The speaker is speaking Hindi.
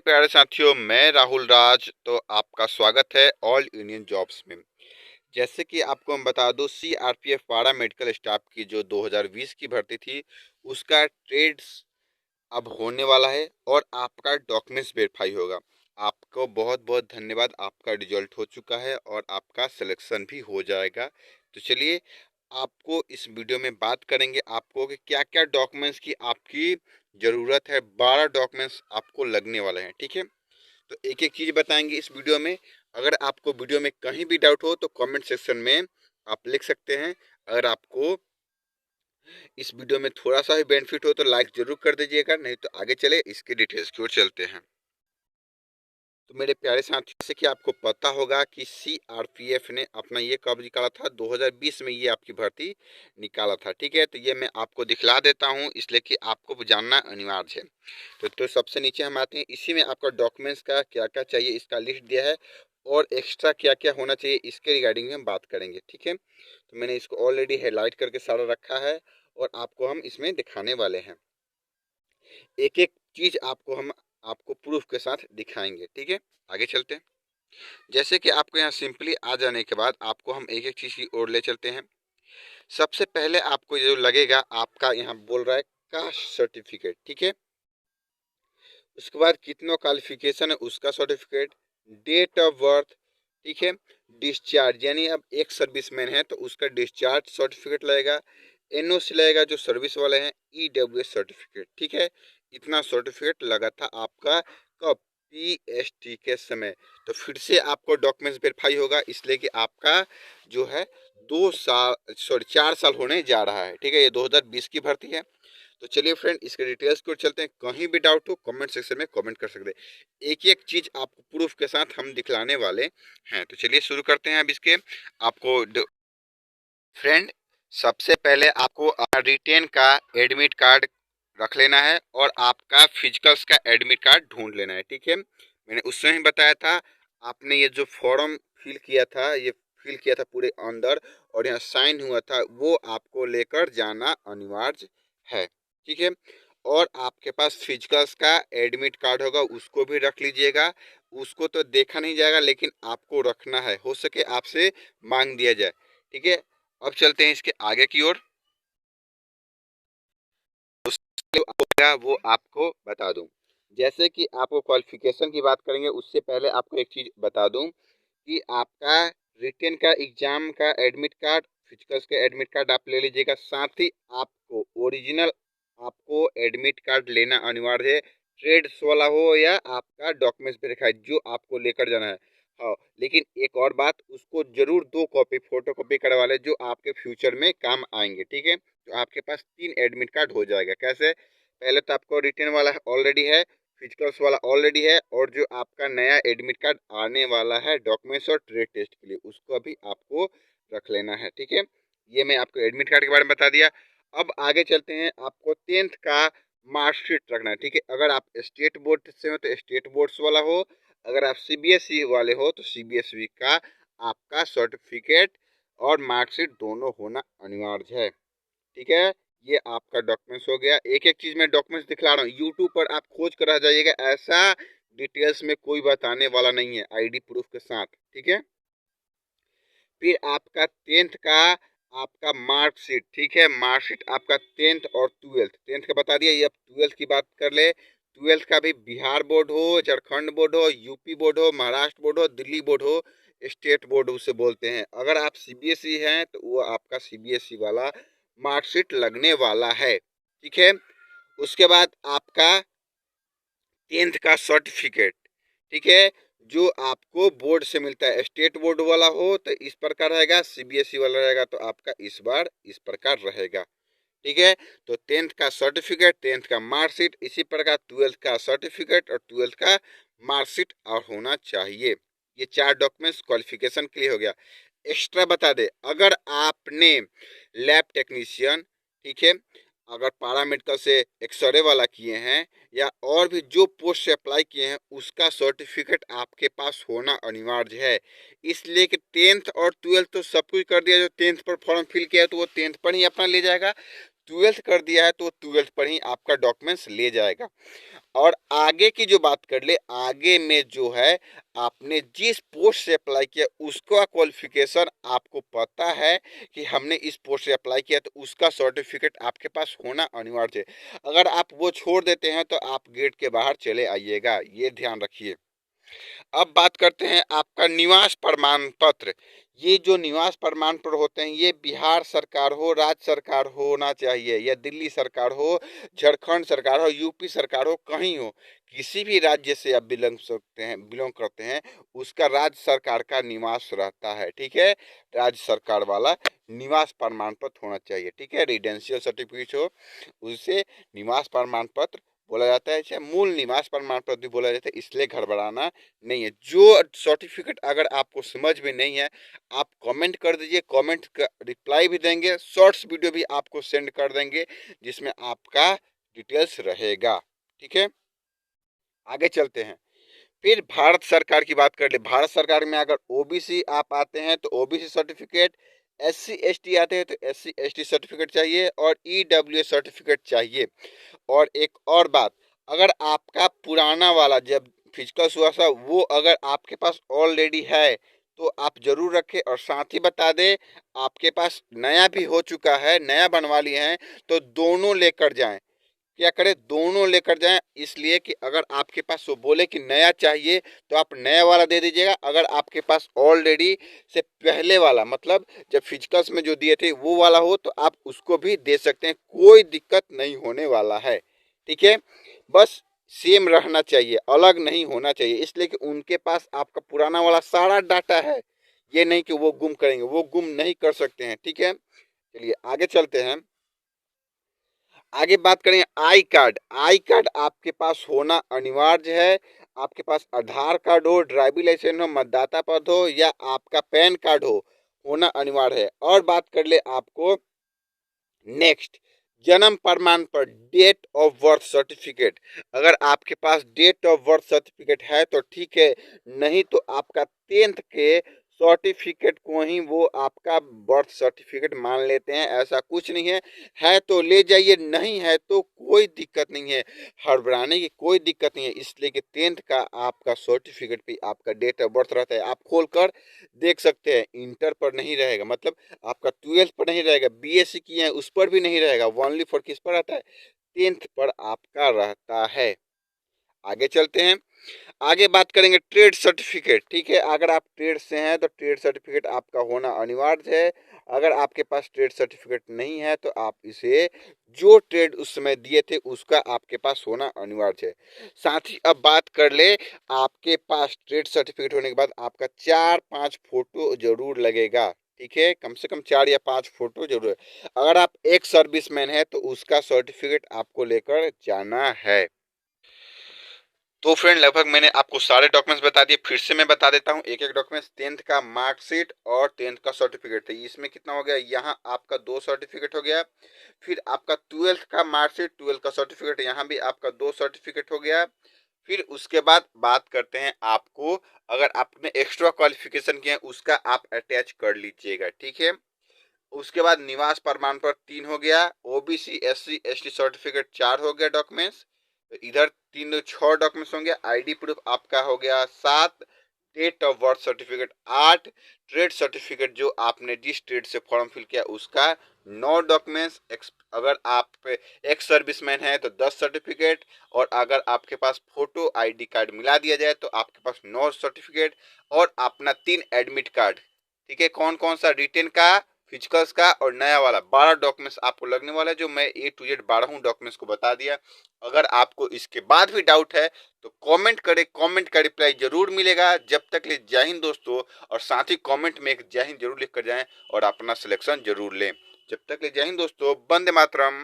प्यारे साथियों, मैं राहुल राज। तो आपका स्वागत है ऑल यूनियन जॉब्स में। जैसे कि आपको हम बता दूं, सीआरपीएफ पारा मेडिकल स्टाफ की जो 2020 की भर्ती थी, उसका ट्रेड्स अब होने वाला है और आपका डॉक्यूमेंट्स वेरीफाई होगा। आपको बहुत बहुत धन्यवाद, आपका रिजल्ट हो चुका है और आपका सिलेक्शन भी हो जाएगा। तो चलिए, आपको इस वीडियो में बात करेंगे आपको कि क्या क्या डॉक्यूमेंट्स की आपकी ज़रूरत है। 12 डॉक्यूमेंट्स आपको लगने वाले हैं, ठीक है। तो एक एक चीज़ बताएंगे इस वीडियो में। अगर आपको वीडियो में कहीं भी डाउट हो तो कमेंट सेक्शन में आप लिख सकते हैं। अगर आपको इस वीडियो में थोड़ा सा भी बेनिफिट हो तो लाइक जरूर कर दीजिएगा, नहीं तो आगे चले इसके डिटेल्स की ओर चलते हैं। तो मेरे प्यारे साथियों, जैसे कि आपको पता होगा कि सीआरपीएफ ने अपना ये कब निकाला था, 2020 में ये आपकी भर्ती निकाला था, ठीक है। तो ये मैं आपको दिखला देता हूँ, इसलिए कि आपको जानना अनिवार्य है। तो सबसे नीचे हम आते हैं, इसी में आपका डॉक्यूमेंट्स का क्या क्या चाहिए इसका लिस्ट दिया है और एक्स्ट्रा क्या क्या होना चाहिए इसके रिगार्डिंग में हम बात करेंगे, ठीक है। तो मैंने इसको ऑलरेडी हाईलाइट करके सारा रखा है और आपको हम इसमें दिखाने वाले हैं। एक एक चीज आपको प्रूफ के साथ दिखाएंगे, ठीक है। आगे चलते हैं। जैसे कि आपको यहाँ सिंपली आ जाने के बाद आपको हम एक एक चीज की ओर ले चलते हैं। सबसे पहले आपको जो लगेगा, आपका यहाँ बोल रहा है कास्ट सर्टिफिकेट, ठीक है। उसके बाद कितना क्वालिफिकेशन है उसका सर्टिफिकेट, डेट ऑफ बर्थ, ठीक है। डिस्चार्ज, यानी अब एक सर्विसमैन है तो उसका डिस्चार्ज सर्टिफिकेट लगेगा। एनओसी लगेगा जो सर्विस वाले हैं, ईडब्ल्यूएस सर्टिफिकेट, ठीक है। इतना सर्टिफिकेट लगा था आपका कब, पीएसटी के समय। तो फिर से आपको डॉक्यूमेंट्स वेरीफाई होगा, इसलिए कि आपका जो है 4 साल होने जा रहा है, ठीक है। ये 2020 की भर्ती है। तो चलिए फ्रेंड, इसके डिटेल्स को चलते हैं। कहीं भी डाउट हो कमेंट सेक्शन में कमेंट कर सकते हैं। एक एक चीज आपको प्रूफ के साथ हम दिखलाने वाले हैं। तो चलिए शुरू करते हैं अब इसके। आपको फ्रेंड, सबसे पहले आपको रिटेन का एडमिट कार्ड रख लेना है और आपका फिजिकल्स का एडमिट कार्ड ढूंढ लेना है, ठीक है। मैंने उसमें ही बताया था, आपने ये जो फॉर्म फिल किया था, ये फिल किया था पूरे अंदर और यहाँ साइन हुआ था, वो आपको लेकर जाना अनिवार्य है, ठीक है। और आपके पास फिजिकल्स का एडमिट कार्ड होगा, उसको भी रख लीजिएगा। उसको तो देखा नहीं जाएगा, लेकिन आपको रखना है, हो सके आपसे मांग दिया जाए, ठीक है। अब चलते हैं इसके आगे की ओर। वो आपको बता दूं, जैसे कि आपको क्वालिफिकेशन की बात करेंगे उससे पहले आपको एक चीज बता दूं कि आपका रिटेन का एग्जाम का एडमिट कार्ड, फिजिकल्स का एडमिट कार्ड आप ले लीजिएगा। साथ ही आपको ओरिजिनल आपको एडमिट कार्ड लेना अनिवार्य है, ट्रेड्स वाला हो या आपका डॉक्यूमेंट्स वेरीफाइड, जो आपको लेकर जाना है। हाँ, लेकिन एक और बात, उसको जरूर 2 कॉपी फोटो कॉपी करवा ले, जो आपके फ्यूचर में काम आएंगे, ठीक है। तो आपके पास 3 एडमिट कार्ड हो जाएगा। कैसे? पहले तो आपको रिटर्न वाला ऑलरेडी है, फिजिकल्स वाला ऑलरेडी है, और जो आपका नया एडमिट कार्ड आने वाला है डॉक्यूमेंट्स और ट्रेड टेस्ट के लिए, उसको अभी आपको रख लेना है, ठीक है। ये मैं आपको एडमिट कार्ड के बारे में बता दिया। अब आगे चलते हैं। आपको 10th का मार्कशीट रखना है, ठीक है। अगर आप स्टेट बोर्ड से हो तो स्टेट बोर्ड्स वाला हो, अगर आप सीबीएसई वाले हो तो सीबीएसई का आपका सर्टिफिकेट और मार्कशीट दोनों होना अनिवार्य है, ठीक है। ये आपका डॉक्यूमेंट्स हो गया। एक एक चीज मैं डॉक्यूमेंट्स दिखला रहा हूँ, यूट्यूब पर आप खोज कर आ जाइएगा, ऐसा डिटेल्स में कोई बताने वाला नहीं है, आईडी प्रूफ के साथ, ठीक है। फिर आपका 10th का आपका मार्कशीट, ठीक है। मार्कशीट आपका 10th और 12th, 10th का बता दिया। ये अब 12th की बात कर ले। 12th का भी बिहार बोर्ड हो, झारखंड बोर्ड हो, यूपी बोर्ड हो, महाराष्ट्र बोर्ड हो, दिल्ली बोर्ड हो, स्टेट बोर्ड उसे बोलते हैं। अगर आप सीबीएसई हैं तो वो आपका सीबीएसई वाला मार्कशीट लगने वाला है, ठीक है। उसके बाद आपका 10th का सर्टिफिकेट, ठीक है, जो आपको बोर्ड से मिलता है। स्टेट बोर्ड वाला हो तो इस प्रकार रहेगा, सीबीएसई वाला रहेगा तो आपका इस बार इस प्रकार रहेगा, ठीक है। तो 10th का सर्टिफिकेट, 10th का मार्कशीट, इसी प्रकार 12th का सर्टिफिकेट और 12th का मार्कशीट और होना चाहिए। ये 4 डॉक्यूमेंट्स क्वालिफिकेशन के लिए हो गया। एक्स्ट्रा बता दे, अगर आपने लैब टेक्नीशियन, ठीक है, अगर पैरामेडिकल से एक्सरे वाला किए हैं या और भी जो पोस्ट से अप्लाई किए हैं, उसका सर्टिफिकेट आपके पास होना अनिवार्य है। इसलिए कि 10th और 12th तो सब कुछ कर दिया। जो 10th पर फॉर्म फिल किया है तो वो 10th पर ही अपना ले जाएगा, 12th कर दिया है तो 12th पर ही आपका डॉक्यूमेंट्स ले जाएगा। और आगे की जो बात कर ले, आगे में जो है आपने जिस पोस्ट से अप्लाई किया उसका क्वालिफिकेशन आपको पता है कि हमने इस पोस्ट से अप्लाई किया, तो उसका सर्टिफिकेट आपके पास होना अनिवार्य है। अगर आप वो छोड़ देते हैं तो आप गेट के बाहर चले आइएगा, ये ध्यान रखिए। अब बात करते हैं आपका निवास प्रमाण पत्र। ये जो निवास प्रमाण पत्र होते हैं, ये बिहार सरकार हो, राज्य सरकार होना चाहिए, या दिल्ली सरकार हो, झारखंड सरकार हो, यूपी सरकार हो, कहीं हो, किसी भी राज्य से आप बिलोंग करते हैं, उसका राज्य सरकार का निवास रहता है। ठीक है, राज्य सरकार वाला निवास प्रमाण पत्र होना चाहिए। ठीक है, रेजिडेंशियल सर्टिफिकेट हो, उससे निवास प्रमाण पत्र बोला जाता है, चाहे मूल निवास प्रमाण पत्र भी बोला जाता है, इसलिए घबराना नहीं है। जो सर्टिफिकेट अगर आपको समझ में नहीं है, आप कमेंट कर दीजिए, कमेंट का रिप्लाई भी देंगे, शॉर्ट्स वीडियो भी आपको सेंड कर देंगे जिसमें आपका डिटेल्स रहेगा। ठीक है, आगे चलते हैं। फिर भारत सरकार की बात कर ले। भारत सरकार में अगर ओबीसी आप आते हैं तो ओबीसी सर्टिफिकेट, एससी एसटी आते हैं तो एससी एसटी सर्टिफिकेट चाहिए, और ईडब्ल्यूएस सर्टिफिकेट चाहिए। और एक और बात, अगर आपका पुराना वाला जब फिजिकल हुआ था वो अगर आपके पास ऑलरेडी है तो आप जरूर रखें, और साथ ही बता दें आपके पास नया भी हो चुका है, नया बनवा लिए हैं, तो दोनों लेकर जाएं। क्या करें, दोनों लेकर जाएं, इसलिए कि अगर आपके पास वो बोले कि नया चाहिए तो आप नया वाला दे दीजिएगा। अगर आपके पास ऑलरेडी से पहले वाला, मतलब जब फिजिकल्स में जो दिए थे वो वाला हो, तो आप उसको भी दे सकते हैं, कोई दिक्कत नहीं होने वाला है। ठीक है, बस सेम रहना चाहिए, अलग नहीं होना चाहिए, इसलिए कि उनके पास आपका पुराना वाला सारा डाटा है, ये नहीं कि वो गुम करेंगे, वो गुम नहीं कर सकते हैं। ठीक है, चलिए आगे चलते हैं। आगे बात करें आई कार्ड। आई कार्ड आपके पास होना अनिवार्य है। आपके पास आधार कार्ड हो, ड्राइविंग लाइसेंस हो, मतदाता पद हो, या आपका पैन कार्ड हो, होना अनिवार्य है। और बात कर ले आपको नेक्स्ट, जन्म प्रमाण पर डेट ऑफ बर्थ सर्टिफिकेट। अगर आपके पास डेट ऑफ बर्थ सर्टिफिकेट है तो ठीक है, नहीं तो आपका 10th के सर्टिफिकेट को ही वो आपका बर्थ सर्टिफिकेट मान लेते हैं। ऐसा कुछ नहीं है, है तो ले जाइए, नहीं है तो कोई दिक्कत नहीं है, हड़बड़ाने की कोई दिक्कत नहीं है, इसलिए कि 10th का आपका सर्टिफिकेट भी आपका डेट ऑफ बर्थ रहता है। आप खोल कर देख सकते हैं, इंटर पर नहीं रहेगा, मतलब आपका 12th पर नहीं रहेगा, बीएससी किए हैं उस पर भी नहीं रहेगा, ओनली फॉर किस पर रहता है, 10th पर आपका रहता है। आगे चलते हैं। आगे बात करेंगे ट्रेड सर्टिफिकेट। ठीक है, अगर आप ट्रेड से हैं तो ट्रेड सर्टिफिकेट आपका होना अनिवार्य है। अगर आपके पास ट्रेड सर्टिफिकेट नहीं है तो आप इसे, जो ट्रेड उस समय दिए थे उसका आपके पास होना अनिवार्य है। साथ ही अब बात कर ले, आपके पास ट्रेड सर्टिफिकेट होने के बाद आपका 4-5 फोटो जरूर लगेगा। ठीक है, कम से कम 4 या 5 फोटो जरूर है। अगर आप एक सर्विसमैन है तो उसका सर्टिफिकेट आपको लेकर जाना है। तो फ्रेंड, लगभग मैंने आपको सारे डॉक्यूमेंट्स बता दिए, फिर से मैं बता देता हूँ एक एक डॉक्यूमेंट्स। 10th का मार्कशीट और 10th का सर्टिफिकेट थे, इसमें कितना हो गया, यहाँ आपका 2 सर्टिफिकेट हो गया। फिर आपका 12th का मार्कशीट, 12th का सर्टिफिकेट, यहाँ भी आपका 2 सर्टिफिकेट हो गया। फिर उसके बाद बात करते हैं आपको, अगर आपने एक्स्ट्रा क्वालिफिकेशन किया है उसका आप अटैच कर लीजिएगा। ठीक है, उसके बाद निवास प्रमाण पत्र 3 हो गया, ओबीसी एससी एसटी सर्टिफिकेट 4 हो गया डॉक्यूमेंट्स, तो इधर 6 डॉक्यूमेंट्स होंगे। आईडी प्रूफ आपका हो गया 7, date of birth certificate 8, trade certificate जो आपने जिस ट्रेड से फॉर्म फिल किया उसका 9 डॉक्यूमेंट्स। अगर आप एक्स सर्विसमैन है तो 10 सर्टिफिकेट, और अगर आपके पास फोटो आईडी कार्ड मिला दिया जाए तो आपके पास 9 सर्टिफिकेट, और अपना 3 एडमिट कार्ड। ठीक है, कौन कौन सा, रिटेन का, फिजिकल्स का और नया वाला, 12 डॉक्यूमेंट्स आपको लगने वाला है, जो मैं ए टू जेड 12 डॉक्यूमेंट्स को बता दिया। अगर आपको इसके बाद भी डाउट है तो कमेंट करें, कमेंट का रिप्लाई जरूर मिलेगा। जब तक ले जय हिंद दोस्तों, और साथ ही कमेंट में एक जय हिंद जरूर लिख कर जाएं और अपना सिलेक्शन जरूर लें। जब तक ले जय हिंद दोस्तों, वंदे मातरम।